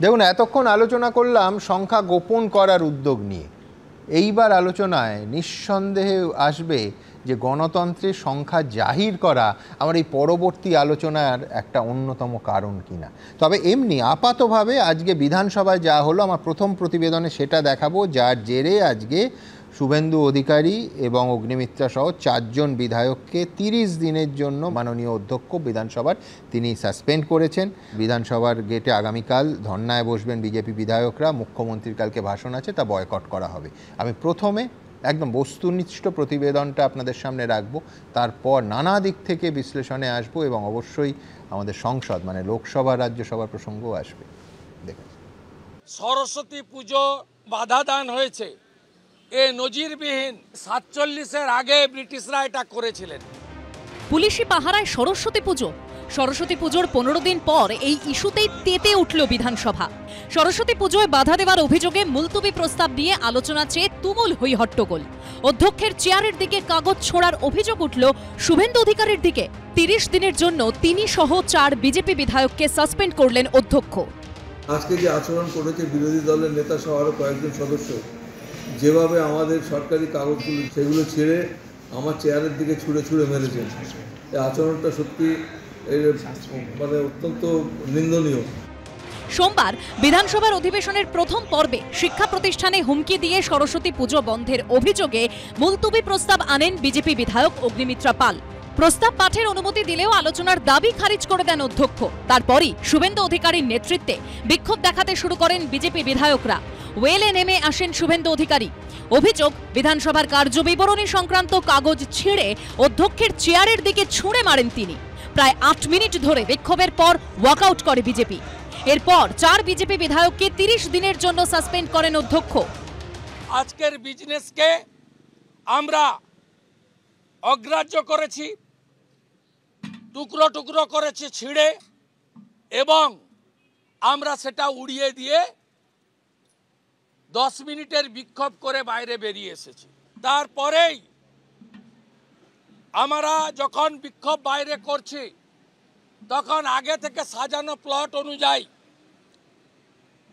দেখুন, এতক্ষণ আলোচনা করলাম সংখ্যা গোপন করার উদ্যোগ নিয়ে। এইবার আলোচনায় নিঃসন্দেহে আসবে যে গণতন্ত্রের সংখ্যা জাহির করা আমার এই পরবর্তী আলোচনার একটা অন্যতম কারণ কিনা। তবে এমনি আপাতভাবে আজকে বিধানসভায় যা হলো, আমার প্রথম প্রতিবেদনে সেটা দেখাবো, যার জেরে আজকে শুভেন্দু অধিকারী এবং অগ্নিমিত্রা সহ 4 জন বিধায়ককে 30 দিনের জন্য মাননীয় অধ্যক্ষ বিধানসভার তিনি সাসপেন্ড করেছেন। বিধানসভার গেটে আগামীকাল ধর্নায় বসবেন বিজেপি বিধায়করা। মুখ্যমন্ত্রীর কালকে ভাষণ আছে, তা বয়কট করা হবে। আমি প্রথমে একদম বস্তুনিষ্ঠ প্রতিবেদনটা আপনাদের সামনে রাখবো, তারপর নানা দিক থেকে বিশ্লেষণে আসবো এবং অবশ্যই আমাদের সংসদ মানে লোকসভা রাজ্যসভার প্রসঙ্গও আসবে। দেখুন, সরস্বতী পুজো বাধা দান হয়েছে, এ নজিরবিহীন। 47-এর আগে ব্রিটিশরা এটা করেছিলেন। পুলিশি পাহারায় সরস্বতী পুজো। সরস্বতী পুজোর 15 দিন পর এই ইস্যুতেই তেতে উঠল বিধানসভা। সরস্বতী পুজোয় বাধা দেওয়ার অভিযোগে মুলতবি প্রস্তাব নিয়ে আলোচনা চেয়ে তুমুল হই হট্টগোল। অধ্যক্ষের চেয়ারের দিকে কাগজ ছোড়ার অভিযোগ উঠল শুভেন্দু অধিকারীর দিকে। 30 দিনের জন্য তিনি সহ 4 বিজেপি বিধায়ককে সাসপেন্ড করলেন অধ্যক্ষ। আজকে যে আচরণ করেছে বিরোধী দলের নেতা সহ আরও কয়েকজন সদস্য, যেভাবে আমাদের সরকারি কাগজগুলো সেগুলো ছেড়ে আমার চেয়ারের দিকে ছুঁড়ে ছুঁড়ে মেরেছেন, এই আচরণটা সত্যি মানে অত্যন্ত নিন্দনীয়। সোমবার বিধানসভার অধিবেশনের প্রথম পর্বে শিক্ষা প্রতিষ্ঠানে হুমকি দিয়ে সরস্বতী পুজো বন্ধের অভিযোগে মুলতবি প্রস্তাব আনেন বিজেপি বিধায়ক অগ্নিমিত্রা পাল। প্রস্তাব পাঠের অনুমতি দিলেও আলোচনার দাবি খারিজ করে দেন অধ্যক্ষ। তারপরই শুভেন্দু অধিকারীর নেতৃত্বে বিক্ষোভ দেখাতে শুরু করেন বিজেপি বিধায়করা। ওয়েলে নেমে আসেন শুভেন্দু অধিকারী। অভিযোগ, বিধানসভার কার্যবিবরণী সংক্রান্ত কাগজ ছিঁড়ে অধ্যক্ষের চেয়ারের দিকে ছুঁড়ে মারেন তিনি। প্রায় 8 মিনিট ধরে বিক্ষোভের পর ওয়াকআউট করে বিজেপি। এরপর 4 বিজেপি বিধায়ককে 30 দিনের জন্য সাসপেন্ড করেন অধ্যক্ষ। আজকের বিজনেসকে আমরা অগ্রাহ্য করেছি, টুকরো টুকরো করেছি ছিঁড়ে, এবং আমরা সেটা উড়িয়ে দিয়ে 10 মিনিটের বিক্ষোভ করে বাইরে বেরিয়ে এসেছি। তারপরেই আমরা যখন বিক্ষোভ বাইরে করছি, তখন আগে থেকে সাজানো প্লট অনুযায়ী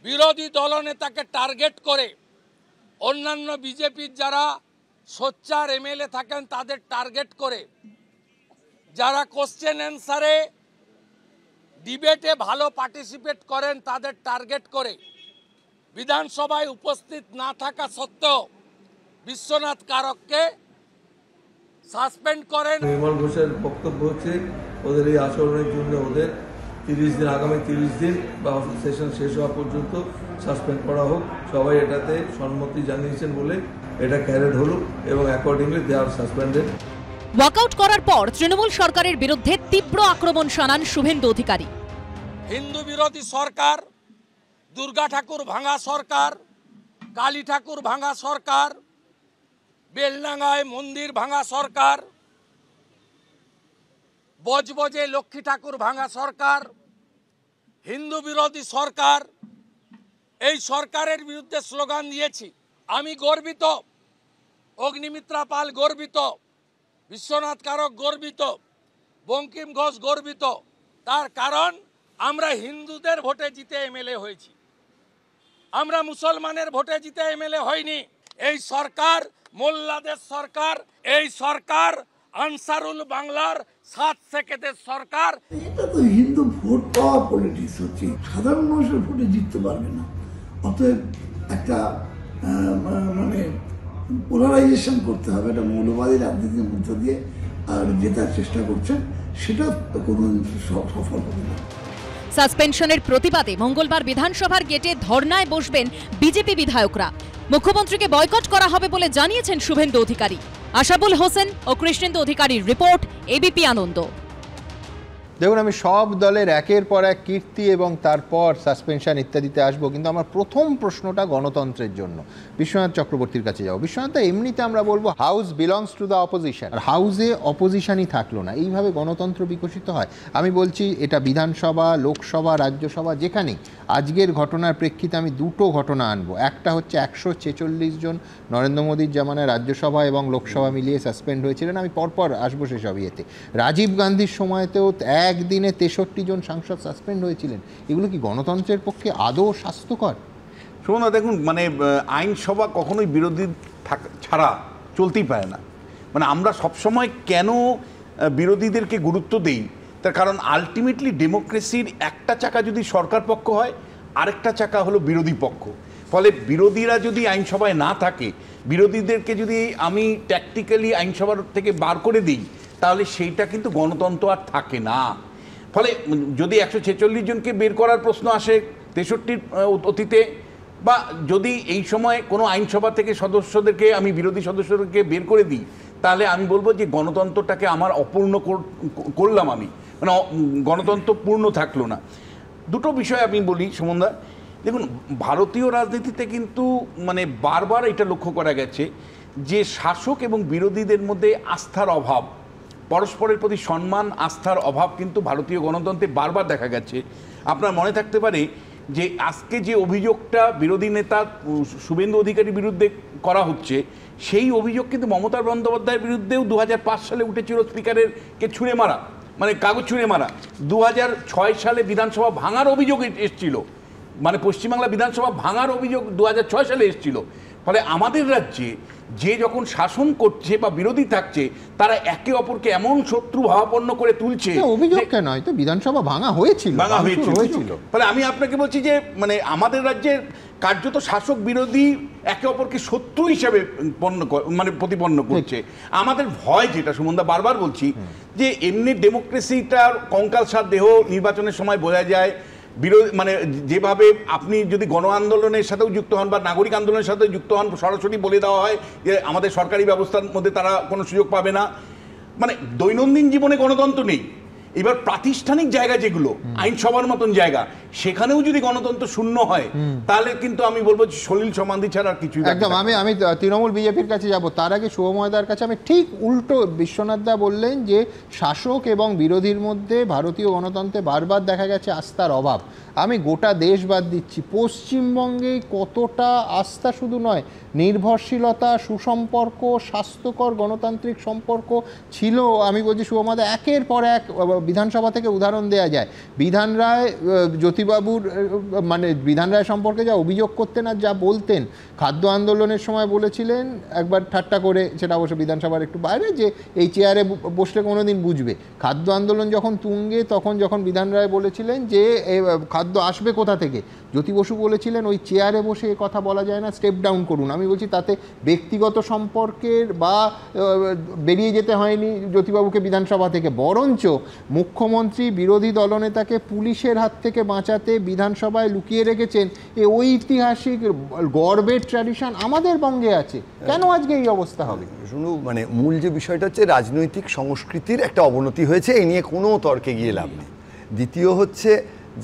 বিরোধী দলনেতাকে টার্গেট করে অন্যান্য বিজেপির যারা সোচ্চার এমএলএ থাকেন তাদের টার্গেট করে, যারা কোশ্চেন অ্যান্সারে ডিবেটে ভালো পার্টিসিপেট করেন তাদের টার্গেট করে বিধানসভায় উপস্থিত না থাকা সত্ত্বেও বিশ্বনাথ কারককে সাসপেন্ড করেন। নির্মল ঘোষের বক্তব্য হচ্ছে ওদের এই আচরণের জন্য ওদের 30 দিন, আগামী 30 দিন বা সেশন শেষ হওয়া পর্যন্ত সাসপেন্ড করা হোক। সবাই এটাতে সম্মতি জানিয়েছেন বলে এটা ক্যারেড হলো এবং accordingly they are suspended. Walkout করার পর তৃণমূল সরকারের বিরুদ্ধে তীব্র আক্রমণ শানান শুভেন্দু অধিকারী। হিন্দু বিরোধী সরকার, দুর্গা ঠাকুর ভাঙা সরকার, কালী ঠাকুর ভাঙা সরকার, বেলডাঙ্গায় মন্দির ভাঙা সরকার, বজবজে লক্ষ্মী ঠাকুর ভাঙা সরকার, হিন্দু বিরোধী সরকার। এই সরকারের বিরুদ্ধে স্লোগান দিয়েছি। আমি গর্বিত, অগ্নিমিত্রা পাল গর্বিত, বিশ্বনাথ কারক গর্বিত, বঙ্কিম ঘোষ গর্বিত। তার কারণ আমরা হিন্দুদের ভোটে জিতে এমএলএ হয়েছি, আমরা মুসলমানের ভোটে জিতে এমএলএ হয়নি। এই সরকার মোল্লাদের সরকার, এই সরকার আনসারুল বাংলার 7 সেকেন্ডের সরকার। এটা তো হিন্দু ভোট পাওয়া পলিটিক্স হচ্ছে, সাধারণ মানুষের ভোটে জিততে পারবে না। অতএব একটা মানে পোলারাইজেশন করতে হবে, একটা মৌলবাদী রাজনীতির মধ্য দিয়ে আর জেতার চেষ্টা করছেন, সেটা কোনো সফল হবে না। সাসপেনশনের প্রতিবাদে মঙ্গলবার বিধানসভার গেটে ধর্নায় বসবেন বিজেপি বিধায়করা। মুখ্যমন্ত্রীকে বয়কট করা হবে বলে জানিয়েছেন শুভেন্দু অধিকারী। আশাবুল হোসেন ও কৃষ্ণেন্দু অধিকারীর রিপোর্ট, এবিপি আনন্দ। দেখুন, আমি সব দলের একের পর এক কীর্তি এবং তারপর সাসপেনশন ইত্যাদিতে আসবো, কিন্তু আমার প্রথম প্রশ্নটা গণতন্ত্রের জন্য বিশ্বনাথ চক্রবর্তীর কাছে যাবো। বিশ্বনাথ, এমনিতে আমরা বলবো house belongs to the opposition, আর হাউসে অপোজিশনই থাকলো না, এইভাবে গণতন্ত্র বিকশিত হয়? আমি বলছি এটা বিধানসভা, লোকসভা, রাজ্যসভা, যেখানেই। আজকের ঘটনার প্রেক্ষিতে আমি দুটো ঘটনা আনবো। একটা হচ্ছে 146 জন নরেন্দ্র মোদীর জামানায় রাজ্যসভা এবং লোকসভা মিলিয়ে সাসপেন্ড হয়েছিলেন। আমি পরপর আসবো সেসব ইয়েতে। রাজীব গান্ধীর সময়তেও একদিনে 63 জন সাংসদ সাসপেন্ড হয়েছিলেন। এগুলো কি গণতন্ত্রের পক্ষে আদৌ স্বাস্থ্যকর? সুমন, দেখুন, মানে আইনসভা কখনোই বিরোধী ছাড়া চলতেই পারে না। মানে আমরা সবসময় কেন বিরোধীদেরকে গুরুত্ব দেই, তার কারণ আলটিমেটলি ডেমোক্রেসির একটা চাকা যদি সরকার পক্ষ হয়, আরেকটা চাকা হলো বিরোধী পক্ষ। ফলে বিরোধীরা যদি আইনসভায় না থাকে, বিরোধীদেরকে যদি আমি ট্যাকটিক্যালি আইনসভার থেকে বার করে দিই, তাহলে সেইটা কিন্তু গণতন্ত্র আর থাকে না। ফলে যদি 146 জনকে বের করার প্রশ্ন আসে 63 অতীতে, বা যদি এই সময় কোনো আইনসভা থেকে সদস্যদেরকে আমি বিরোধী সদস্যদেরকে বের করে দিই, তাহলে আমি বলবো যে গণতন্ত্রটাকে আমার অপূর্ণ করলাম আমি, মানে গণতন্ত্র পূর্ণ থাকলো না। দুটো বিষয় আমি বলি সুমনদা। দেখুন, ভারতীয় রাজনীতিতে কিন্তু মানে বারবার এটা লক্ষ্য করা গেছে যে শাসক এবং বিরোধীদের মধ্যে আস্থার অভাব, পরস্পরের প্রতি সম্মান, আস্থার অভাব কিন্তু ভারতীয় গণতন্ত্রে বারবার দেখা গেছে। আপনার মনে থাকতে পারে যে আজকে যে অভিযোগটা বিরোধী নেতা শুভেন্দু অধিকারীর বিরুদ্ধে করা হচ্ছে, সেই অভিযোগ কিন্তু মমতা বন্দ্যোপাধ্যায়ের বিরুদ্ধেও 2005 সালে উঠেছিল, স্পিকারেরকে ছুঁড়ে মারা, মানে কাগজ ছুঁড়ে মারা। 2006 সালে বিধানসভা ভাঙার অভিযোগ এসেছিল, মানে পশ্চিমবাংলা বিধানসভা ভাঙার অভিযোগ 2006 সালে এসেছিল। ফলে আমাদের রাজ্যে যে যখন শাসন করছে বা বিরোধী থাকছে, তারা একে অপরকে এমন শত্রু ভাবাপন্ন করে তুলছে। অভিযোগ কেন, হয়তো বিধানসভা ভাঙা হয়েছিল। ফলে আমি আপনাকে বলছি যে মানে আমাদের রাজ্যের কার্যত শাসক বিরোধী একে অপরকে শত্রু হিসেবে মানে প্রতিপন্ন করছে। আমাদের ভয় যেটা সুমনদা বারবার বলছি, যে এমনি ডেমোক্রেসিটার কঙ্কালসার দেহ নির্বাচনের সময় বোঝা যায়। বিরোধী মানে যেভাবে আপনি যদি গণ আন্দোলনের সাথেও যুক্ত হন বা নাগরিক আন্দোলনের সাথে যুক্ত হন, সরাসরি বলে দেওয়া হয় যে আমাদের সরকারি ব্যবস্থার মধ্যে তারা কোনো সুযোগ পাবে না। মানে দৈনন্দিন জীবনে গণতন্ত্র নেই। এবার প্রাতিষ্ঠানিক জায়গা যেগুলো আইনসভার মতন জায়গা, সেখানেও যদি গণতন্ত্র শূন্য হয়, তাহলে কিন্তু আমি বলবো সলিল সমাধি ছাড়া আর কিছুই একদম। আমি তৃণমূল বিজেপির কাছে যাব, তার আগে শুভময়দার কাছে আমি ঠিক উল্টো। বিশ্বনাথ দা বললেন যে শাসক এবং বিরোধীর মধ্যে ভারতীয় গণতন্ত্রে বারবার দেখা গেছে আস্থার অভাব। আমি গোটা দেশ বাদ দিচ্ছি, পশ্চিমবঙ্গে কতটা আস্থা শুধু নয়, নির্ভরশীলতা, সুসম্পর্ক, স্বাস্থ্যকর গণতান্ত্রিক সম্পর্ক ছিল। আমি বলছি শুভময়দা, একের পর এক বিধানসভা থেকে উদাহরণ দেওয়া যায়। বিধান রায়, জ্যোতিবাবুর মানে বিধান রায় সম্পর্কে যা অভিযোগ করতেন আর যা বলতেন, খাদ্য আন্দোলনের সময় বলেছিলেন একবার ঠাট্টা করে, সেটা অবশ্য বিধানসভার একটু বাইরে, যে এই চেয়ারে বসলে কোনোদিন বুঝবে। খাদ্য আন্দোলন যখন তুঙ্গে, তখন যখন বিধান রায় বলেছিলেন যে খাদ্য আসবে কোথা থেকে, জ্যোতি বসু বলেছিলেন ওই চেয়ারে বসে এ কথা বলা যায় না, স্টেপ ডাউন করুন। আমি বলছি তাতে ব্যক্তিগত সম্পর্কের বা বেরিয়ে যেতে হয়নি জ্যোতিবাবুকে বিধানসভা থেকে, বরঞ্চ মুখ্যমন্ত্রী বিরোধী দলনেতাকে পুলিশের হাত থেকে বাঁচাতে বিধানসভায় লুকিয়ে রেখেছেন। এই ঐতিহাসিক গর্বের ট্র্যাডিশন আমাদের বঙ্গে আছে, কেন আজকে এই অবস্থা হবে? শুনুন, মানে মূল যে বিষয়টা হচ্ছে রাজনৈতিক সংস্কৃতির একটা অবনতি হয়েছে, এই নিয়ে কোনো তর্কে গিয়ে লাভ নেই। দ্বিতীয় হচ্ছে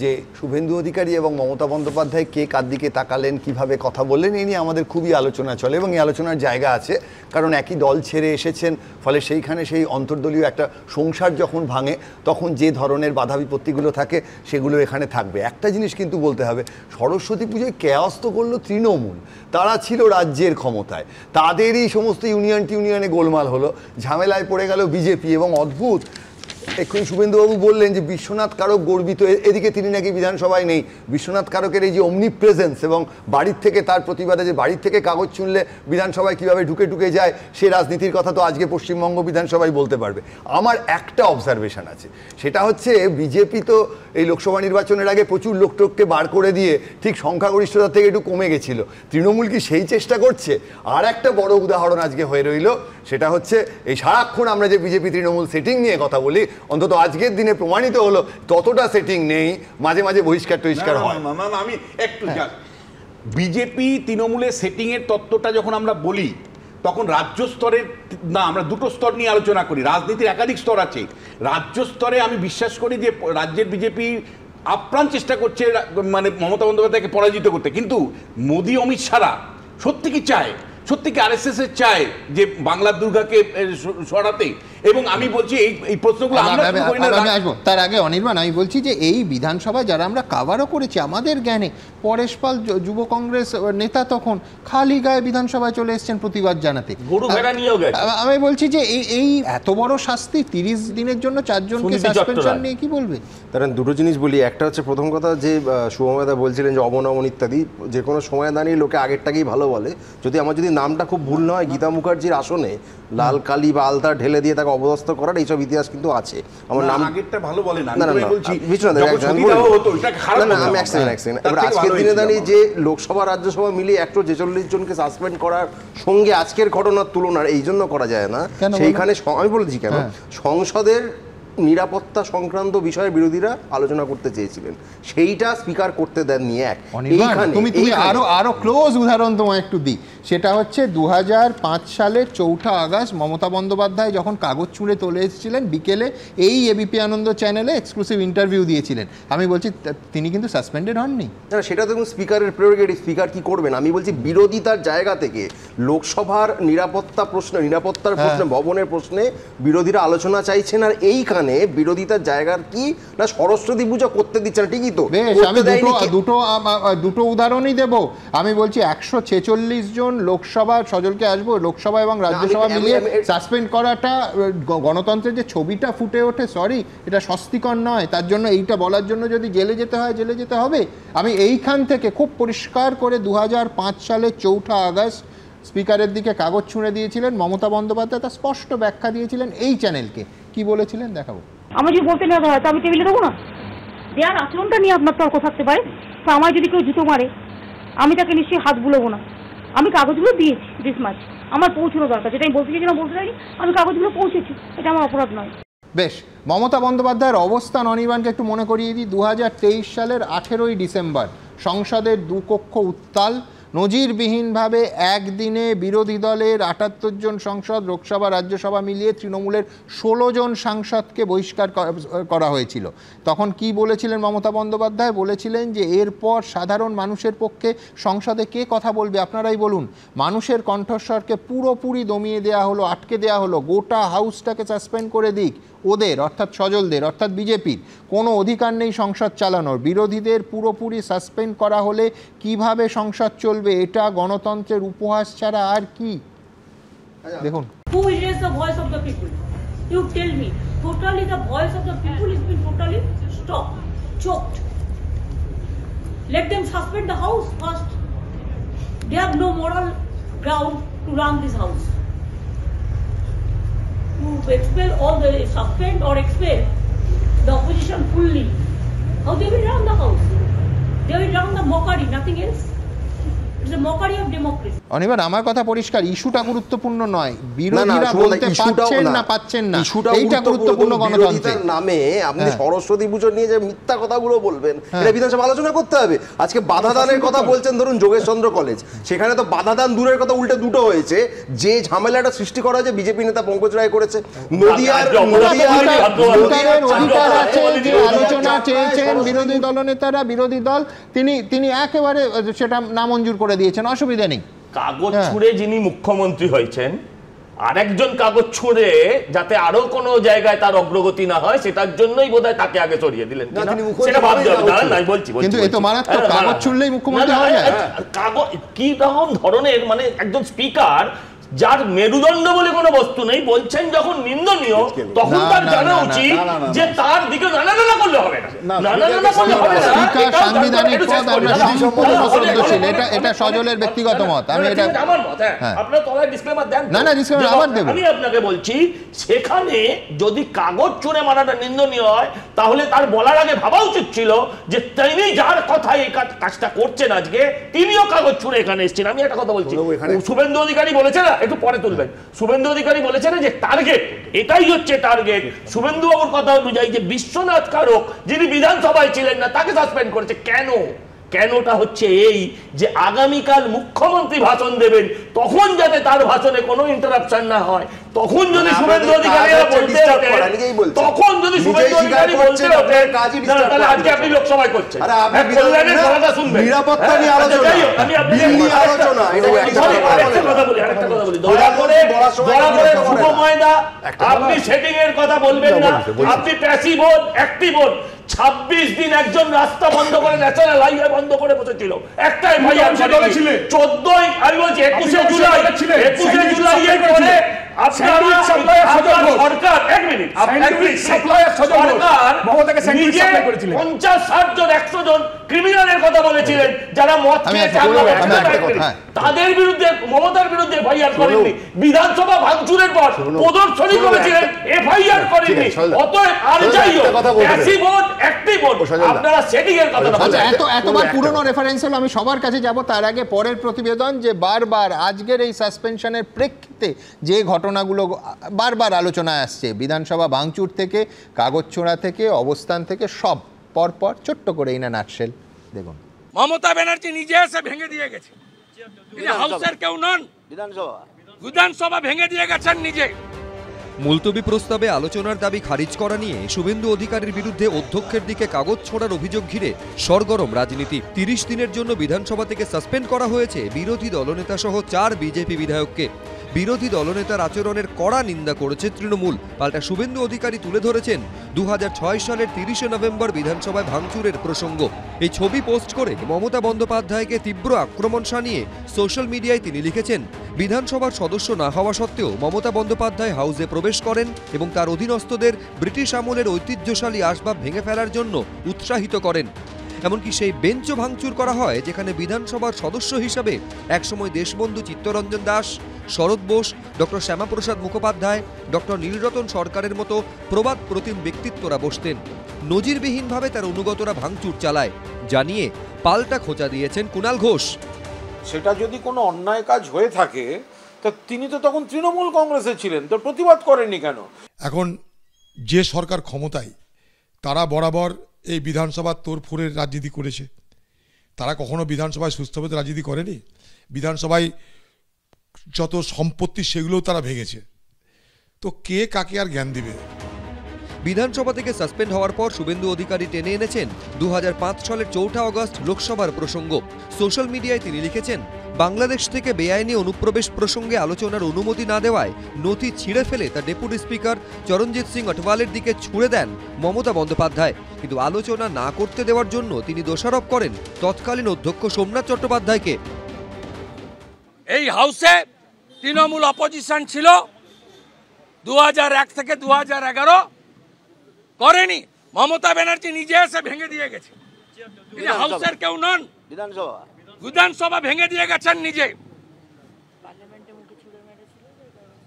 যে শুভেন্দু অধিকারী এবং মমতা বন্দ্যোপাধ্যায় কে কার দিকে তাকালেন, কিভাবে কথা বললেন, এই নিয়ে আমাদের খুবই আলোচনা চলে এবং এই আলোচনার জায়গা আছে। কারণ একই দল ছেড়ে এসেছেন, ফলে সেইখানে সেই অন্তর্দলীয় একটা সংসার যখন ভাঙে, তখন যে ধরনের বাধা বিপত্তিগুলো থাকে সেগুলো এখানে থাকবে। একটা জিনিস কিন্তু বলতে হবে, সরস্বতী পুজোয় কেয়াস তো করলো তৃণমূল, তারা ছিল রাজ্যের ক্ষমতায়, তাদেরই সমস্ত ইউনিয়নে গোলমাল হলো, ঝামেলায় পড়ে গেল বিজেপি। এবং অদ্ভুত, এক্ষুনি শুভেন্দুবাবু বললেন যে বিশ্বনাথ কারক গর্বিত, এদিকে তিনি নাকি বিধানসভায় নেই। বিশ্বনাথ কারকের এই যে অমনি প্রেজেন্স এবং বাড়ির থেকে তার প্রতিবাদে যে বাড়ির থেকে কাগজ শুনলে বিধানসভায় কীভাবে ঢুকে যায়, সে রাজনীতির কথা তো আজকে পশ্চিমবঙ্গ বিধানসভায় বলতে পারবে। আমার একটা অবজারভেশন আছে, সেটা হচ্ছে বিজেপি তো এই লোকসভা নির্বাচনের আগে প্রচুর লোকটোককে বার করে দিয়ে ঠিক সংখ্যাগরিষ্ঠতা থেকে একটু কমে গেছিল। তৃণমূল কি সেই চেষ্টা করছে? আর একটা বড় উদাহরণ আজকে হয়ে রইল, সেটা হচ্ছে এই সারাক্ষণ আমরা যে বিজেপি তৃণমূল সেটিং নিয়ে কথা বলি, অন্তত আজকের দিনে প্রমাণিত হলো ততটা সেটিং নেই, মাঝে মাঝে বহিষ্কার টহিষ্কার হয়। আমি একটু বিজেপি তৃণমূলের সেটিংয়ের তত্ত্বটা যখন আমরা বলি, তখন রাজ্য স্তরের না, আমরা দুটো স্তর নিয়ে আলোচনা করি। রাজনীতির একাধিক স্তর আছে। রাজ্য স্তরে আমি বিশ্বাস করি যে রাজ্যের বিজেপি আপ্রাণ চেষ্টা করছে মানে মমতা বন্দ্যোপাধ্যায়কে পরাজিত করতে, কিন্তু মোদি অমিত শাহরা সত্যি কি চায় সত্যি কি আরএসএস এর চায় যে বাংলার দুর্গাকে সরাতে? এবং আমি বলছি এই প্রশ্নগুলো আমি আসবো, তার আগে অনির্বাণ আমি বলছি যে এই বিধানসভায় যারা আমরা কাভারও করেছি আমাদের জ্ঞানে, পরেশ পাল যুব কংগ্রেস নেতা তখন খালি গায়ে বিধানসভায় চলে এসেছেন প্রতিবাদ জানাতে। আমি বলছি যে এই এত বড় শাস্তি 30 দিনের জন্য 4 জনকে সাসপেনশন নিয়ে কি বলবে? কারণ দুটো জিনিস বলি, একটা হচ্ছে প্রথম কথা যে শুভময়দা বলছিলেন যে অবনমন ইত্যাদি, যে কোনো সময় দাঁড়িয়ে লোকে আগেরটাকেই ভালো বলে। যদি আমার যদি নামটা খুব ভুল নয়, গীতা মুখার্জির আসনে লাল কালি বা আলতা ঢেলে দিয়ে তাকে অবদস্ত করার এইসব ইতিহাস কিন্তু আছে। আমার নাম আগেরটা ভালো বলে না, আমি বলছি আমি এক সেকেন্ড এবার আজকের দিনে দাঁড়িয়ে যে লোকসভা রাজ্যসভা মিলিয়ে 146 জনকে সাসপেন্ড করার সঙ্গে আজকের ঘটনার তুলনার এই জন্য করা যায় না। সেইখানে আমি বলেছি কেন, সংসদের নিরাপত্তা সংক্রান্ত বিষয়ে বিরোধীরা আলোচনা করতে চেয়েছিলেন, সেইটা স্পিকার করতে দেননি। তুমি আরো ক্লোজ উদাহরণ তোমায় একটু দিই, সেটা হচ্ছে 2005 সালের 4 আগস্ট মমতা বন্দ্যোপাধ্যায় যখন কাগজ ছুঁড়ে চলে এসেছিলেন বিকেলে, এই এবিপি আনন্দ চ্যানেলে এক্সক্লুসিভ ইন্টারভিউ দিয়েছিলেন। আমি বলছি তিনি কিন্তু সাসপেন্ডেড হননি। না, সেটা তো স্পিকারের প্রেরোগেটিভ, স্পিকার কি করবেন? আমি বলছি বিরোধিতার জায়গা থেকে লোকসভার নিরাপত্তার প্রশ্নে ভবনের প্রশ্নে বিরোধীরা আলোচনা চাইছেন, আর এইখানে বিরোধিতার জায়গার কি না সরস্বতী পূজা করতে দিচ্ছে না। ঠিকই তো, আমি দুটো উদাহরণই দেব। আমি বলছি 146 জন লোকসভা, সজলকে আসবো, লোকসভা এবং রাজ্যসভা মিলিয়ে সাসপেন্ড করাটা গণতন্ত্রের যে ছবিটা ফুটে ওঠে, সরি এটা স্বস্তিকর নয়। তার জন্য এইটা বলার জন্য যদি জেলে যেতে হয় জেলে যেতে হবে। আমি এইখান থেকে খুব পরিষ্কার করে 2005 সালের 4 আগস্ট স্পিকারের দিকে কাগজ ছুঁড়ে দিয়েছিলেন মমতা বন্দ্যোপাধ্যায়, তার স্পষ্ট ব্যাখ্যা দিয়েছিলেন এই চ্যানেলকে। কি বলেছিলেন দেখাবো। আমার যদি বলতে না হয় তো আমি টেবিলে দেবো না? দেওয়ার আচরণটা নিয়ে আপনার তর্ক থাকতে পারে। তো আমার যদি কেউ জুতো মারে আমি তাকে নিশ্চয়ই হাত বুলোবো না। আমি কাগজগুলো দিয়েছি দিস মাস, আমার পৌঁছানো দরকার, যেটা আমি বলতে চাইছিলাম বলতে চাইনি, আমি কাগজগুলো পৌঁছেছি, এটা আমার অপরাধ নয়। বেশ, মমতা বন্দ্যোপাধ্যায়ের অবস্থান অনির্বাণকে একটু মনে করিয়ে দিই। 2023 সালের 18 ডিসেম্বর সংসদের দুকক্ষ উত্তাল। নজিরবিহীনভাবে একদিনে বিরোধী দলের 78 জন সাংসদ, লোকসভা রাজ্যসভা মিলিয়ে তৃণমূলের 16 জন সাংসদকে বহিষ্কার করা হয়েছিল। তখন কি বলেছিলেন মমতা বন্দ্যোপাধ্যায়? বলেছিলেন যে এরপর সাধারণ মানুষের পক্ষে সংসদে কে কথা বলবে আপনারাই বলুন। মানুষের কণ্ঠস্বরকে পুরোপুরি দমিয়ে দেওয়া হলো, আটকে দেওয়া হলো। গোটা হাউসটাকে সাসপেন্ড করে দিক। ওদের অর্থাৎ সজলদের অর্থাৎ বিজেপির কোনো অধিকার নেই সংসদ চালানোর। বিরোধীদের পুরোপুরি সাসপেন্ড করা হলে কিভাবে সংসদ চলবে? এটা গণতন্ত্রের উপহাস ছাড়া আর কি? দেখুন, Who is the voice of the people? You tell me. Totally the voice of the people has been totally stopped, choked. Let them suspend the house first. They have no moral ground to run this house. To expel all the, suspend or expel the opposition fully. How they will run the house? They will run the mockery, nothing else. It's a mockery of democracy. Anirban, আমার কথা পরিষ্কার, ইস্যুটা গুরুত্বপূর্ণ নয়, বিরোধীরা বলতে পারছেন না পাচ্ছেন না, এইটা গুরুত্বপূর্ণ। গণতন্ত্রের নামে আপনি সরস্বতী পুজো নিয়ে যে মিথ্যা কথাগুলো বলবেন, এটা বিধানসভা আলোচনা করতে হবে। আজকে বাধা দানের কথা বলছেন, ধরুন যোগেশচন্দ্র কলেজ, সেখানে তো বাধা দান দূরের কথা, উল্টে দুটো হয়েছে। যে ঝামেলাটা সৃষ্টি করা হয়েছে বিজেপি নেতা পঙ্কজ রায় করেছে। নদিয়ার অধিকার আছে যে আলোচনা চেয়েছেন বিরোধী দলনেতারা, বিরোধী দল তিনি একেবারে সেটা নামঞ্জুর করে দিয়েছেন, অসুবিধা নেই। কাগজ ছুঁড়ে যিনি মুখ্যমন্ত্রী হয়েছেন, আরেকজন কাগজ ছুঁড়ে যাতে আরো কোনো জায়গায় তার অগ্রগতি না হয় সেটার জন্যই বোধহয় তাকে আগে সরিয়ে দিলেন। সেটা ভাবতে হবে না, নাই বলছি। কিন্তু এ তো মারাত্মক, কাগজ ছুঁড়লেই মুখ্যমন্ত্রী হয় না। কাগজ কি রকম ধরনের, মানে একজন স্পিকার যার মেরুদণ্ড বলে কোনো বস্তু নেই বলছেন যখন নিন্দনীয়, তখন তার জানা উচিত যে তার দিকে নানা করলে হবে না। সাংবিধানিক পদ আমরা সম্পূর্ণ পছন্দশীল, এটা সজলের ব্যক্তিগত মত। আমি এটা আমার মত, আপনারা তলায় ডিসক্লেমার দেন। না ডিসক্লেমার আবার দেব। আমি আপনাকে বলছি, সেখানে যদি কাগজ ছুঁড়ে মারাটা নিন্দনীয় হয় তাহলে তার বলার আগে ভাবা উচিত ছিল যে তিনি যার কথায় এই কাজটা করছেন আজকে, তিনিও কাগজ ছুঁড়ে এখানে এসেছেন। আমি একটা কথা বলছি, শুভেন্দু অধিকারী বলেছে না, একটু পরে তুলবেন, শুভেন্দু অধিকারী বলেছেন যে টার্গেট, এটাই হচ্ছে টার্গেট। শুভেন্দু বাবুর কথা অনুযায়ী যে বিশ্বনাথ কারক যিনি বিধানসভায় ছিলেন না তাকে সাসপেন্ড করেছে। কেনটা হচ্ছে এই যে আগামীকাল মুখ্যমন্ত্রী ভাষণ দেবেন, তখন যাতে তার ভাষণে কোনো ইন্টারাপশন না হয়, তখন যদি শুভেন্দু অধিকারীরা বলতে হতেন, তখন যদি শুভেন্দু অধিকারী বলতে হতেন, তাহলে আজকে আপনি লোকসভায় করছেন কল্যাণের কথাটা শুনবেন, নিরাপত্তা নিয়ে আলোচনা, আমি আরেকটা কথা বলি, দয়া করে শুভ ময়দা, আপনি সেটিং এর কথা বলবেন না, আপনি প্যাসিভ হন, অ্যাক্টিভ হন। 26 দিন একজন রাস্তা বন্ধ করে, ন্যাশনাল হাইওয়ে বন্ধ করে বসেছিল, একটাই ভাই আমি 14 আমি বলছি 21শে জুলাই এর পরে আপনারা সরকার 1 মিনিট সরকার নিজে 50-60 জন 100 জন ক্রিমিনালের কথা বলেছিলেন যারা মদ খেয়ে তাদের বিরুদ্ধে, মমতার বিরুদ্ধে এফআইআর করেননি, বিধানসভা ভাঙচুরের পর প্রদর্শনী করেছিলেন, এফআইআর করেননি। অতএব আর যাই হোক, প্যাসিভ ভোট, অ্যাক্টিভ ভোট, আপনারা সেটিং এর কথা বলছেন। এতবার পুরনো রেফারেন্স হলো, আমি সবার কাছে যাব, তার আগে পরের প্রতিবেদন যে বারবার আজকের এই সাসপেনশনের প্রেক্ষিতে যে ঘটনাগুলো বারবার আলোচনায় আসছে, বিধানসভা ভাঙচুর থেকে, কাগজ ছোঁড়া থেকে, অবস্থান থেকে, সব পরপর ছোট্ট করে এই না নাটশেল দেখুন। মমতা ব্যানার্জি নিজে এসে ভেঙে দিয়ে গেছে, হাউসের কেউ নন, বিধানসভা ভেঙে দিয়ে গেছেন নিজে। মুলতবি প্রস্তাবে আলোচনার দাবি খারিজ করা নিয়ে শুভেন্দু অধিকারীর বিরুদ্ধে অধ্যক্ষের দিকে কাগজ ছোড়ার অভিযোগ ঘিরে সরগরম রাজনীতি। 30 দিনের জন্য বিধানসভা থেকে সাসপেন্ড করা হয়েছে বিরোধী দলনেতা সহ 4 বিজেপি বিধায়ককে। বিরোধী দলনেতার আচরণের কড়া নিন্দা করেছে তৃণমূল। পাল্টা শুভেন্দু অধিকারী তুলে ধরেছেন 2006 সালের 30শে নভেম্বর বিধানসভায় ভাঙচুরের প্রসঙ্গ। এই ছবি পোস্ট করে মমতা বন্দ্যোপাধ্যায়কে তীব্র আক্রমণ শানিয়ে সোশ্যাল মিডিয়ায় তিনি লিখেছেন, বিধানসভার সদস্য না হওয়া সত্ত্বেও মমতা বন্দ্যোপাধ্যায় হাউসে প্রবেশ করেন এবং তার অধীনস্থদের ব্রিটিশ আমলের ঐতিহ্যশালী আসবাব ভেঙে ফেলার জন্য উৎসাহিত করেন। এমনকি সেই বেঞ্চও ভাঙচুর করা হয় যেখানে বিধানসভার সদস্য হিসাবে একসময় দেশবন্ধু চিত্তরঞ্জন দাস, শরৎ বোস, ডক্টর শ্যামাপ্রসাদ মুখোপাধ্যায়, ডক্টর নীলরতন সরকারের মতো প্রবাদ প্রতিম ব্যক্তিত্বরা বসতেন। নজিরবিহীনভাবে তার অনুগতরা ভাঙচুর চালায়, জানিয়ে পাল্টা খোঁচা দিয়েছেন কুণাল ঘোষ। সেটা যদি কোনো অন্যায় কাজ হয়ে থাকে তা তিনি তো তখন তৃণমূল কংগ্রেসে ছিলেন, তো প্রতিবাদ করেননি কেন? এখন যে সরকার ক্ষমতায়, তারা বরাবর এই বিধানসভার তোড়ফোড়ের রাজনীতি করেছে। তারা কখনো বিধানসভায় সুস্থভাবে রাজনীতি করেনি। বিধানসভায় যত সম্পত্তি সেগুলোও তারা ভেঙেছে। তো কে কাকে আর জ্ঞান দিবে? বিধানসভা থেকে সাসপেন্ড হওয়ার পর শুভেন্দু অধিকারী টেনে এনেছেন 2005 সালের 4 আগস্ট লোকসভার প্রসঙ্গ। সোশ্যাল মিডিয়ায় তিনি লিখেছেন, বাংলাদেশ থেকে বেআইনি অনুপ্রবেশ প্রসঙ্গে আলোচনার অনুমতি না দেওয়ায় নথি ছিঁড়ে ফেলে তা ডেপুটি স্পিকার চরণজিৎ সিং অটওয়ালের দিকে ছুড়ে দেন মমতা বন্দ্যোপাধ্যায়। কিন্তু আলোচনা না করতে দেওয়ার জন্য তিনি দোষারোপ করেন তৎকালীন অধ্যক্ষ সোমনাথ চট্টোপাধ্যায়কে। এই হাউসে তৃণমূল অপোজিশন ছিল 2001 থেকে 2011, করেনি। মমতা ব্যানার্জি নিজে এসে ভেঙে দিয়ে গেছে, হাউসের কেউ নন, বিধানসভা ভেঙে দিয়ে গেছেন নিজে।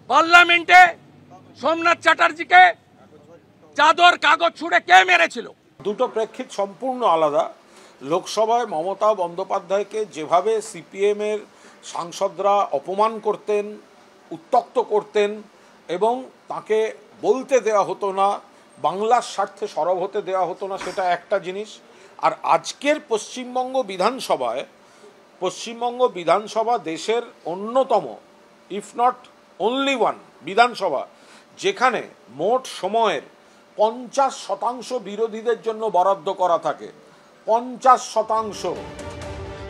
পার্লামেন্টে সোমনাথ চ্যাটার্জিকে চাদর কাগজ ছুঁড়ে কে মেরেছিল? দুটো প্রেক্ষিত সম্পূর্ণ আলাদা। লোকসভায় মমতা বন্দ্যোপাধ্যায়কে যেভাবে সিপিএম এর সাংসদরা অপমান করতেন, উত্ত্যক্ত করতেন এবং তাকে বলতে দেওয়া হতো না, বাংলার স্বার্থে সরব হতে দেওয়া হতো না, সেটা একটা জিনিস। আর আজকের পশ্চিমবঙ্গ বিধানসভা দেশের অন্যতম, ইফ নট অনলি ওয়ান বিধানসভা যেখানে মোট সময়ের 50% বিরোধীদের জন্য বরাদ্দ করা থাকে। 50%।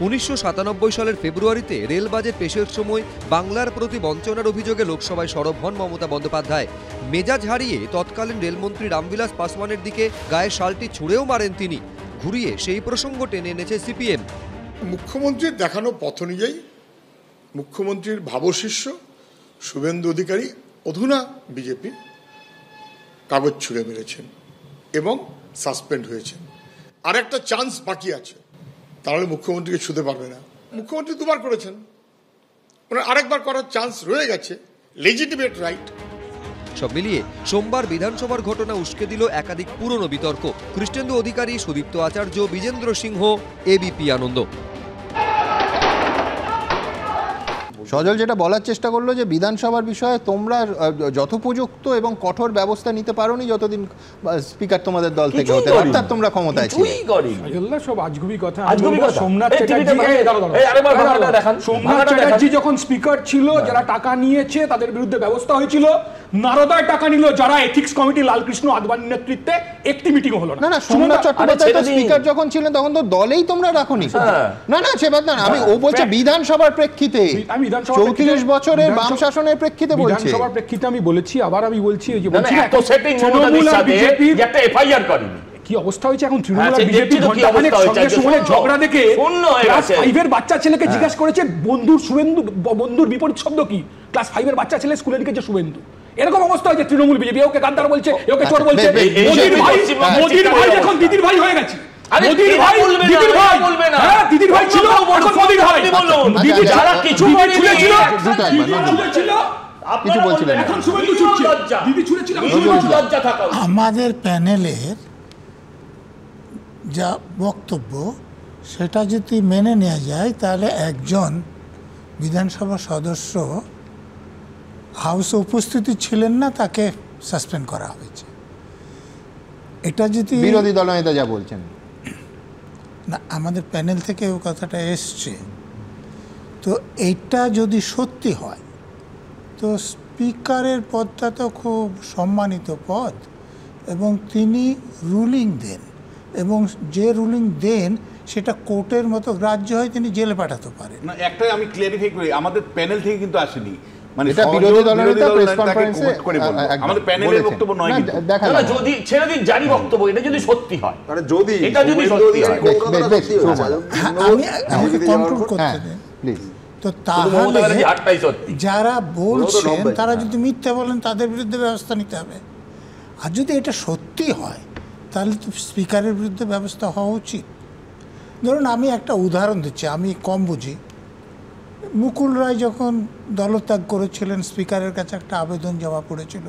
1997 সালের ফেব্রুয়ারিতে রেল বাজেট পেশের সময় বাংলার প্রতি বঞ্চনার অভিযোগে লোকসভায় সরব হন মমতা বন্দ্যোপাধ্যায়। মেজাজ হারিয়ে তৎকালীন রেলমন্ত্রী রামবিলাস পাসওয়ানের দিকে গায়ে শালটি ছুঁড়েও মারেন তিনি। ঘুরিয়ে সেই প্রসঙ্গ টেনে এনেছে সিপিএম। মুখ্যমন্ত্রীর দেখানো পথ অনুযায়ী মুখ্যমন্ত্রীর ভাবশিষ্য শুভেন্দু অধিকারী, অধুনা বিজেপি, কাগজ ছুঁড়ে মেরেছেন এবং সাসপেন্ড হয়েছেন। আর একটা চান্স বাকি আছে, তাহলে মুখ্যমন্ত্রীকে ছুঁতে পারবে না। মুখ্যমন্ত্রী 2বার করেছেন, ওনার আরেকবার করার চান্স রয়ে গেছে, লেজিটিমেট রাইট। সব মিলিয়ে সোমবার বিধানসভার ঘটনা উস্কে দিল একাধিক পুরনো বিতর্ক। কৃষ্ণেন্দু অধিকারী, সুদীপ্ত আচার্য, বিজেন্দ্র সিংহ, এবিপি আনন্দ। সজল যেটা বলার চেষ্টা করলো যে বিধানসভার বিষয়ে তোমরা যথোপযুক্ত এবং কঠোর ব্যবস্থা নিতে পারোনি যতদিন স্পিকার তোমাদের দল থেকে হতে, অর্থাৎ তোমরা ক্ষমতায় ছিলে। সব আজগুবি কথা। সোমনাথ চ্যাটার্জি যখন স্পিকার ছিল, যারা টাকা নিয়েছে তাদের বিরুদ্ধে ব্যবস্থা হয়েছিল। নারদায় টাকা নিল যারা এথিক্স কমিটি লালকৃষ্ণ আদবানির নেতৃত্বে, একটি মিটিং হলো না। না, সোমনাথ চট্টোপাধ্যায় তো স্পিকার যখন ছিলেন তখন তো দলেই তোমরা রাখোনি। না সে বাদ না, আমি ও বলছে বিধানসভার প্রেক্ষিতে, 34 বছরের বাম শাসনের প্রেক্ষিতে বলছি। বিধানসভার প্রেক্ষিতে আমি বলেছি, আবার আমি বলছি যে একটা এফআইআর করেনি। কি অবস্থা হয়েছে এখন তৃণমূল আর বিজেপি ঝগড়া দেখে ক্লাস 5 এর বাচ্চা ছেলেকে জিজ্ঞাসা করেছে বন্ধুর বিপরীত শব্দ কি। ক্লাস 5 এর বাচ্চা ছেলে স্কুলে লিখেছে শুভেন্দু। এরকম অবস্থা হয়েছে তৃণমূল বিজেপি, ওকে গাদ্দার বলছে, ওকে চোর বলছে। মোদির ভাই এখন দিদির ভাই হয়ে গেছে। দিদির ভাই ছিল, মোদির ভাই দিদি যারা কিছু ছিল কিছু বলছিলেন, এখন শুভেন্দু ছুটছে, দিদি ছুটেছিল। আমাদের প্যানেলের যা বক্তব্য সেটা যদি মেনে নেওয়া যায় তাহলে একজন বিধানসভা সদস্য হাউসে উপস্থিতি ছিলেন না, তাকে সাসপেন্ড করা হয়েছে। এটা যদি বিরোধী দলনেতা যা বলছেন, না আমাদের প্যানেল থেকে ওই কথাটা এসছে, তো এইটা যদি সত্যি হয় তো স্পিকারের পদটা তো খুব সম্মানিত পদ, এবং তিনি রুলিং দেন, এবং যে রুলিং দেন সেটা কোর্টের মতো গ্রাহ্য হয়, তিনি জেলে পাঠাতে পারেন। না, একটা আমি ক্লিয়ারিফাই করি, আমাদের প্যানেল থেকে কিন্তু আসেনি, মানে এটা বিরোধী দলনেতা প্রেস কনফারেন্সে আমাদের প্যানেলের বক্তব্য নয়। না, যদি ছেড়ে দিন জারি বক্তব্য, এটা যদি সত্যি হয়, মানে যদি এটা যদি সত্যি হয়, আমি কন্ট্রোল করতে দেন প্লিজ। তো তাহলে যারা বলছেন তারা যদি মিথ্যা বলেন তাদের বিরুদ্ধে ব্যবস্থা নিতে হবে। আর যদি এটা সত্যি হয় তাহলে তো স্পিকারের বিরুদ্ধে ব্যবস্থা হওয়া উচিত। ধরুন আমি একটা উদাহরণ দিচ্ছি, আমি কম বুঝি। মুকুল রায় যখন দলত্যাগ করেছিলেন, স্পিকারের কাছে একটা আবেদন জমা পড়েছিল,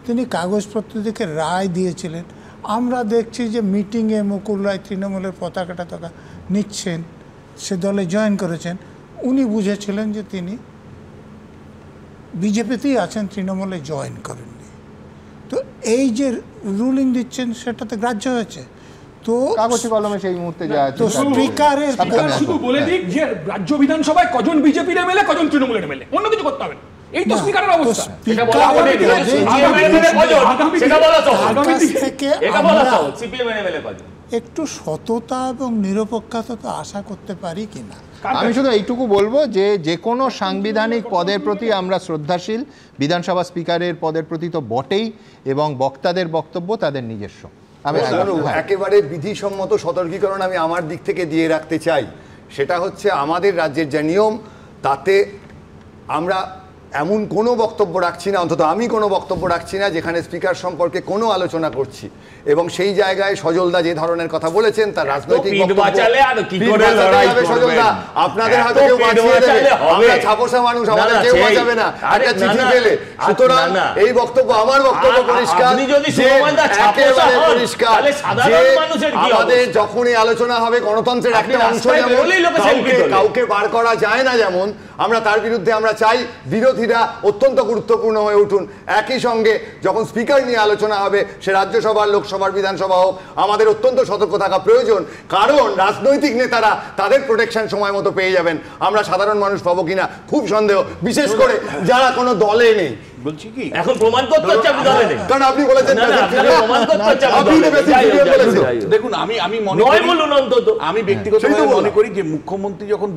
তিনি কাগজপত্র দেখে রায় দিয়েছিলেন। আমরা দেখছি যে মিটিংয়ে মুকুল রায় তৃণমূলের পতাকা নিচ্ছেন, সে দলে জয়েন করেছেন। উনি বুঝেছিলেন যে তিনি বিজেপিতেই আছেন, তৃণমূলে জয়েন করেননি। তো এই যে রুলিং দিচ্ছেন সেটাতে গ্রাহ্য হয়েছে। তো কাগজে কলমে সেই মুহূর্তে যা আছে, তো স্পিকারের শুধু বলে দিক যে রাজ্য বিধানসভায় কজন বিজেপির এমএলএ, কজন তৃণমূলের এমএলএ, অন্য কিছু করতে হবে না। এই তো স্পিকারের অবস্থা। এটা বলা হবে, সেটা বলা সহজ, আগামী থেকে এটা বলা সহজ, সিপিএম এমএলএ কজন। একটু সততা এবং নিরপেক্ষতা তো আশা করতে পারি কিনা। আমি শুধু এইটুকু বলবো যে কোনো সাংবিধানিক পদের প্রতি আমরা শ্রদ্ধাশীল, বিধানসভা স্পিকারের পদের প্রতি তো বটেই, এবং বক্তাদের বক্তব্য তাদের নিজস্ব। আমি একেবারে বিধিসম্মত সতর্কীকরণ আমি আমার দিক থেকে দিয়ে রাখতে চাই। সেটা হচ্ছে আমাদের রাজ্যের যে নিয়ম, তাতে আমরা এমন কোনো বক্তব্য রাখছি না, অন্তত আমি কোনো বক্তব্য রাখছি না যেখানে স্পিকার সম্পর্কে কোনো আলোচনা করছি। এবং সেই জায়গায় সজলদা যে ধরনের কথা বলেছেন তার রাজনৈতিক সজলদা আপনাদের হাতে কেউ বাঁচিয়ে দেবে, আমরা ছাপোষা মানুষ, আমাদের কেউ বাঁচাবে না একটা চিঠি পেলে। সুতরাং এই বক্তব্য, আমার বক্তব্য পরিষ্কার, একেবারে পরিষ্কার যে আমাদের যখনই আলোচনা হবে গণতন্ত্রের একটা অংশ, যেমন কাউকে বার করা যায় না, যেমন আমরা তার বিরুদ্ধে আমরা চাই বিরোধীরা অত্যন্ত গুরুত্বপূর্ণ হয়ে উঠুন। একই সঙ্গে যখন স্পিকার নিয়ে আলোচনা হবে, সে রাজ্যসভার, লোকসভার, বিধানসভা হোক, আমাদের অত্যন্ত সতর্ক থাকা প্রয়োজন। কারণ রাজনৈতিক নেতারা তাদের প্রোটেকশন সময় মতো পেয়ে যাবেন, আমরা সাধারণ মানুষ পাবো কিনা খুব সন্দেহ, বিশেষ করে যারা কোনো দলে নেই। বলছি কি এখন প্রমাণ করতে হচ্ছে আপনি দলে নেই, কারণ আপনি বলেছেন প্রমাণ করতে হচ্ছে আপনি বলেছেন। দেখুন আমি মনে করি, আমি ব্যক্তিগতভাবে মনে করি যে মুখ্যমন্ত্রী যখন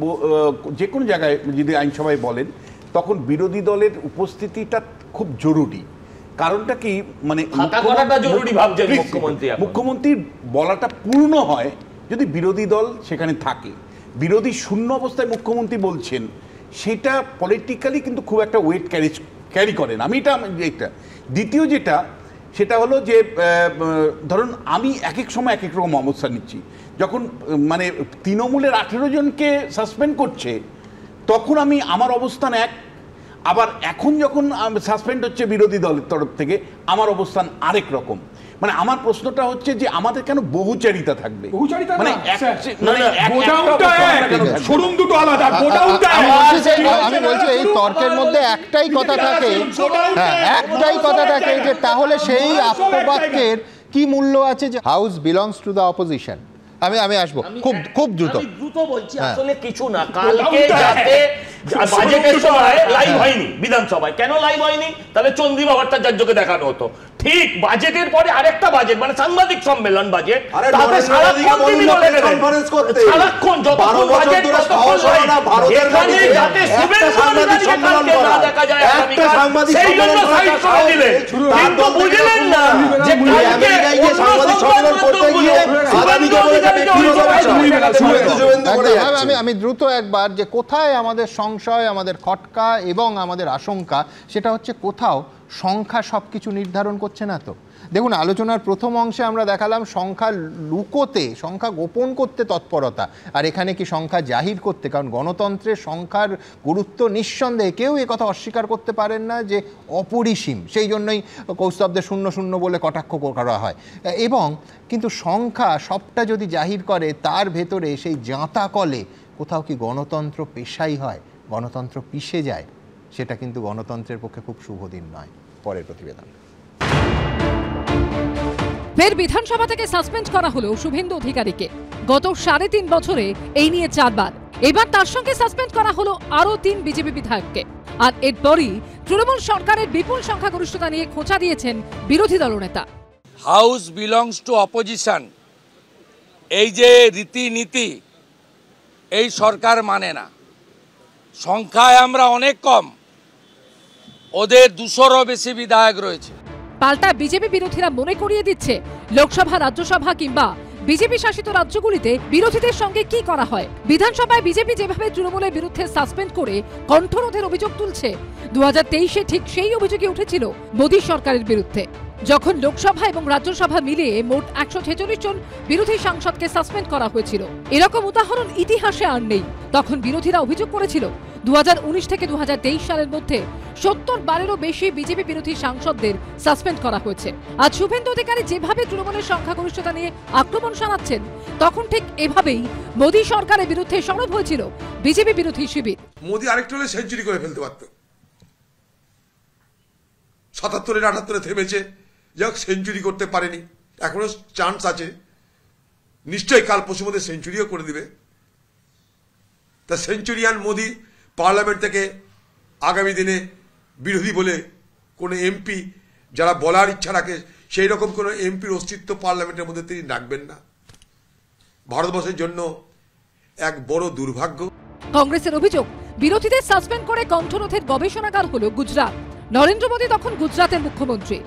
যে কোনো জায়গায় যদি আইনসভায় বলেন, তখন বিরোধী দলের উপস্থিতিটা খুব জরুরি। কারণটা কি, মানে মুখ্যমন্ত্রীর বলাটা পূর্ণ হয় যদি বিরোধী দল সেখানে থাকে। বিরোধী শূন্য অবস্থায় মুখ্যমন্ত্রী বলছেন, সেটা পলিটিক্যালি কিন্তু খুব একটা ওয়েট ক্যারি করেন। আমি এটা দ্বিতীয় যেটা, সেটা হলো যে ধরুন আমি এক এক সময় এক এক রকম অবস্থান নিচ্ছি। যখন মানে তৃণমূলের 18 জনকে সাসপেন্ড করছে, তখন আমি আমার অবস্থান এক, আবার এখন যখন সাসপেন্ড হচ্ছে বিরোধী দলের তরফ থেকে, আমার অবস্থান আরেক রকম। মানে আমার প্রশ্নটা হচ্ছে যে আমাদের কেন বহুচারিতা থাকবে? বহুচারিতা মানে শোরুম দুটো আলাদা, আমি বলছি এই তর্কের মধ্যে একটাই কথা থাকে, একটাই কথা থাকে যে তাহলে সেই আপ্তবাক্যের কি মূল্য আছে যে house belongs to the opposition. আমি আসবো খুব দ্রুত বলছি, আসলে কিছু না। কালকে যাতে বাজেটের সময় লাইভ হয়নি বিধানসভায়, কেন লাইভ হয়নি? তাহলে চন্দ্রিমা ভট্টাচার্যকে দেখানো হতো। ঠিক বাজেটের পরে আরেকটা বাজেট, মানে সাংবাদিক সম্মেলন বাজেট, তাতে সারাক্ষণ তিনি বলে গেলেন, সারাক্ষণ যতক্ষণ বাজেট ততক্ষণ এখানে যাতে শুভেন্দু অধিকারীকে কালকে না দেখা যায় সেই জন্য সাইড করে দিলেন। কিন্তু বুঝলেন না যে কালকে সাংবাদিক সম্মেলন করতে গিয়ে আমি দ্রুত একবার যে কোথায় আমাদের সংশয়, আমাদের খটকা এবং আমাদের আশঙ্কা, সেটা হচ্ছে কোথাও সংখ্যা সবকিছু নির্ধারণ করছে না। তো দেখুন, আলোচনার প্রথম অংশে আমরা দেখালাম সংখ্যা লুকোতে, সংখ্যা গোপন করতে তৎপরতা, আর এখানে কি সংখ্যা জাহির করতে। কারণ গণতন্ত্রের সংখ্যার গুরুত্ব নিঃসন্দেহে কেউ এ কথা অস্বীকার করতে পারেন না যে অপরিসীম। সেই জন্যই কৌস্তবদের 0-0 বলে কটাক্ষ করা হয়। এবং কিন্তু সংখ্যা সবটা যদি জাহির করে, তার ভেতরে সেই জাঁতা কলে কোথাও কি গণতন্ত্র পেশাই হয়, গণতন্ত্র পিষে যায়, সেটা কিন্তু গণতন্ত্রের পক্ষে খুব শুভ দিন নয়। পরের প্রতিবেদন। ফের বিধানসভা থেকে সাসপেন্ড করা হলো শুভেন্দু অধিকারীকে। গত 3.5 বছরে এই নিয়ে 4 বার। এবার তার সঙ্গে সাসপেন্ড করা হলো আরো 3 বিজেপি বিধায়ককে। আর এরপরই তৃণমূল সরকারের বিপুল সংখ্যাগরিষ্ঠতা নিয়ে খোঁচা দিয়েছেন বিরোধী দলনেতা। হাউস বিলংস টু অপোজিশন, এই যে রীতিনীতি এই সরকার মানে না। সংখ্যায় আমরা অনেক কম, ওদের 200-রও বেশি বিধায়ক রয়েছে। পাল্টা বিজেপি বিরোধীরা মনে করিয়ে দিচ্ছে, লোকসভা, রাজ্যসভা কিংবা বিজেপি শাসিত রাজ্যগুলিতে বিরোধীদের সঙ্গে কি করা হয়। বিধানসভায় বিজেপি যেভাবে তৃণমূলের বিরুদ্ধে সাসপেন্ড করে কণ্ঠরোধের অভিযোগ তুলছে, 2023-এ ঠিক সেই অভিযোগই উঠেছিল মোদী সরকারের বিরুদ্ধে, যখন লোকসভা এবং রাজ্যসভা মিলিয়ে মোট 146 জন বিরোধী সাংসদকে সাসপেন্ড করা হয়েছিল। এরকম উদাহরণ ইতিহাসে আর নেই। তখন বিরোধীরা অভিযোগ করেছিল 2019 থেকে 2023 সালের মধ্যে 70 বারেরও বেশি বিজেপি বিরোধী সাংসদদের সাসপেন্ড করা হয়েছে। আজ শুভেন্দু অধিকারী যেভাবে তৃণমূলের সংখ্যাগরিষ্ঠতা নিয়ে আক্রমণ শানাচ্ছেন, তখন ঠিক এভাবেই মোদী সরকারের বিরুদ্ধে সরব হয়েছিল বিজেপি বিরোধী শিবির। মোদী আরেকটু হলে সেঞ্চুরি করে ফেলতে পারত। 77-এ 78-এ থেমেছে, যাক সেঞ্চুরি করতে পারেনি, এখনো চান্স আছে। নিশ্চয়ই কাল পরশুর মধ্যে সেঞ্চুরিও করে দিবে। তা সেঞ্চুরিয়ান মোদী পার্লামেন্ট থেকে আগামী দিনে বিরোধী বলে কোনো এমপি যারা বলার ইচ্ছা রাখে, সেই রকম কোনো এমপির অস্তিত্ব পার্লামেন্টের মধ্যে তিনি রাখবেন না। ভারতবর্ষের জন্য এক বড় দুর্ভাগ্য। কংগ্রেসের অভিযোগ, বিরোধীদের সাসপেন্ড করে কণ্ঠরোধের গবেষণাগার হলো গুজরাট। নরেন্দ্র মোদী তখন গুজরাটের মুখ্যমন্ত্রী।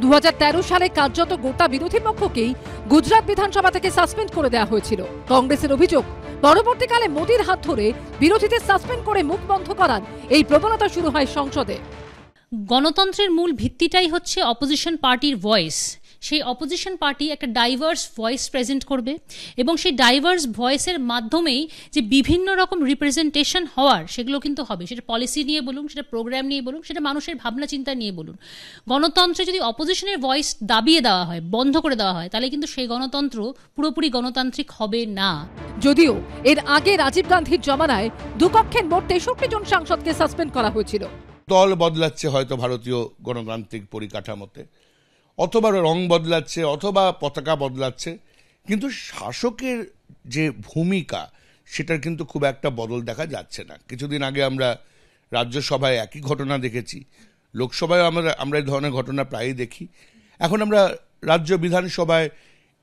2013 সালে কার্যত গোটা বিরোধী পক্ষকেই গুজরাট বিধানসভা থেকে সাসপেন্ড করে দেওয়া হয়েছিল। কংগ্রেসের অভিযোগ, পরবর্তীকালে মোদীর হাত ধরে বিরোধীদের সাসপেন্ড করে মুখ বন্ধ করার এই প্রবণতা শুরু হয় সংসদে। গণতন্ত্রের মূল ভিত্তিটাই হচ্ছে অপোজিশন পার্টির ভয়েস। সেই অপোজিশন পার্টি একটা ডাইভার্স ভয়েস প্রেজেন্ট করবে এবং সেই ডাইভার্স ভয়েসের মাধ্যমেই যে বিভিন্ন রকম রিপ্রেজেন্টেশন হওয়ার, সেগুলো কিন্তু হবে। সেটা পলিসি নিয়ে বলুন, সেটা প্রোগ্রাম নিয়ে বলুন, সেটা মানুষের ভাবনা চিন্তা নিয়ে বলুন। গণতন্ত্রে যদি অপোজিশনের ভয়েস দাবিয়ে দেওয়া হয়, বন্ধ করে দেওয়া হয়, তাহলে কিন্তু সেই গণতন্ত্র পুরোপুরি গণতান্ত্রিক হবে না। যদিও এর আগে রাজীব গান্ধীর জমানায় দুকক্ষের মোট 63 জন সাংসদকে সাসপেন্ড করা হয়েছিল। দল বদলাচ্ছে হয়তো ভারতীয় গণতান্ত্রিক পরিকাঠামোতে, অথবা রং বদলাচ্ছে, অথবা পতাকা বদলাচ্ছে, কিন্তু শাসকের যে ভূমিকা সেটার কিন্তু খুব একটা বদল দেখা যাচ্ছে না। কিছুদিন আগে আমরা রাজ্যসভায় একই ঘটনা দেখেছি, লোকসভায় আমরা এই ধরনের ঘটনা প্রায়ই দেখি, এখন আমরা রাজ্য বিধানসভায়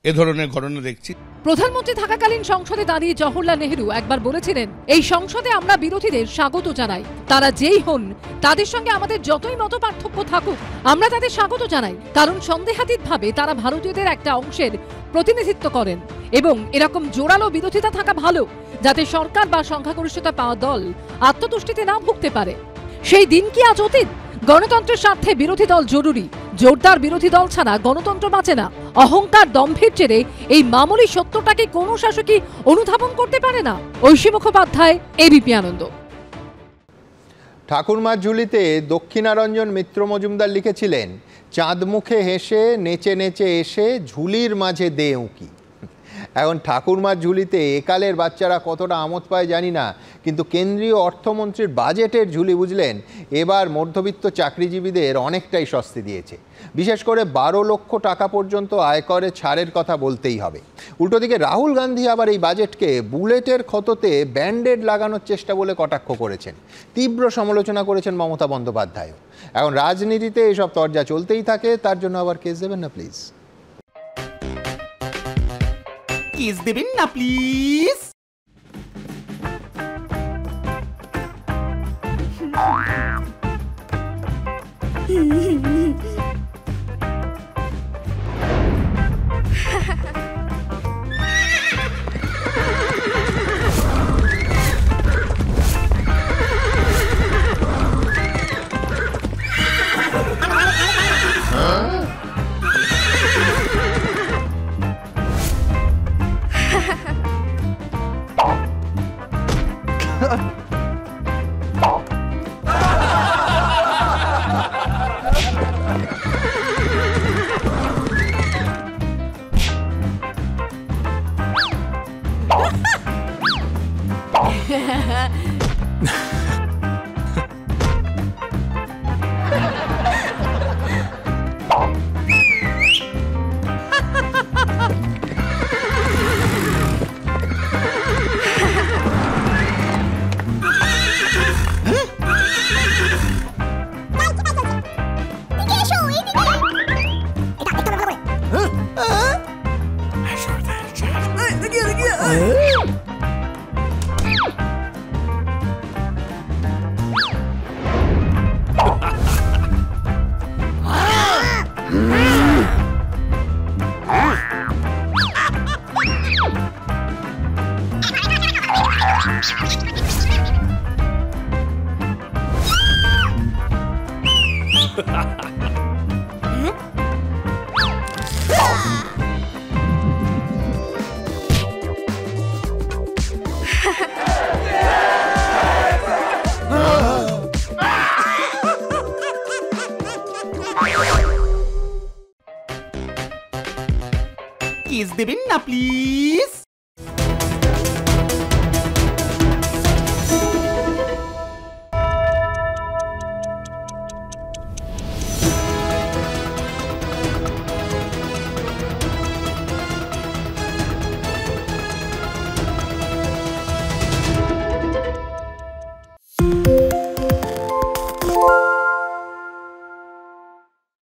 এ ধরনের ঘটনা দেখছি। প্রধানমন্ত্রী থাকাকালীন সংসদে দাঁড়িয়ে জওহরলাল নেহরু একবার বলেছিলেন, এই সংসদে আমরা বিরোধীদের স্বাগত জানাই। তারা যেই হন, তাদের সঙ্গে আমাদের যতই মত পার্থক্য থাকুক, আমরা তাদের স্বাগত জানাই, কারণ সন্দেহাতীতভাবে তারা ভারতীয়দের একটা অংশের প্রতিনিধিত্ব করেন এবং এরকম জোরালো বিরোধিতা থাকা ভালো, যাতে সরকার বা সংখ্যাগরিষ্ঠতা পাওয়া দল আত্মতুষ্টিতে না ভুগতে পারে। সেই দিন কি আজ অতীত? গণতন্ত্রের স্বার্থে বিরোধী দল জরুরি। জোরদার বিরোধী দল ছাড়া গণতন্ত্র বাঁচে না। অহংকার, দম্ভের জেরে এই মামুলি সত্যটাকে কোনো শাসকই অনুধাবন করতে পারে না। ঐশী মুখোপাধ্যায়, এবিপি আনন্দ। ঠাকুরমার ঝুলিতে দক্ষিণারঞ্জন মিত্র মজুমদার লিখেছিলেন, চাঁদ মুখে হেসে নেচে নেচে এসে ঝুলির মাঝে দে উঁকি। এখন ঠাকুরমার ঝুলিতে একালের বাচ্চারা কতটা আমোদ পায় জানি না, কিন্তু কেন্দ্রীয় অর্থমন্ত্রীর বাজেটের ঝুলি বুঝলেন এবার মধ্যবিত্ত চাকরিজীবীদের অনেকটাই স্বস্তি দিয়েছে। বিশেষ করে 12 লক্ষ টাকা পর্যন্ত আয়করে ছাড়ের কথা বলতেই হবে। উল্টো দিকে রাহুল গান্ধী আবার এই বাজেটকে বুলেটের ক্ষততে ব্যান্ডেড লাগানোর চেষ্টা বলে কটাক্ষ করেছেন। তীব্র সমালোচনা করেছেন মমতা বন্দ্যোপাধ্যায়ও। এখন রাজনীতিতে এসব তরজা চলতেই থাকে, তার জন্য আবার কেস দেবেন না প্লিজ। কেস দেবেন না প্লিজ। কেস দেবেন না প্লিজ।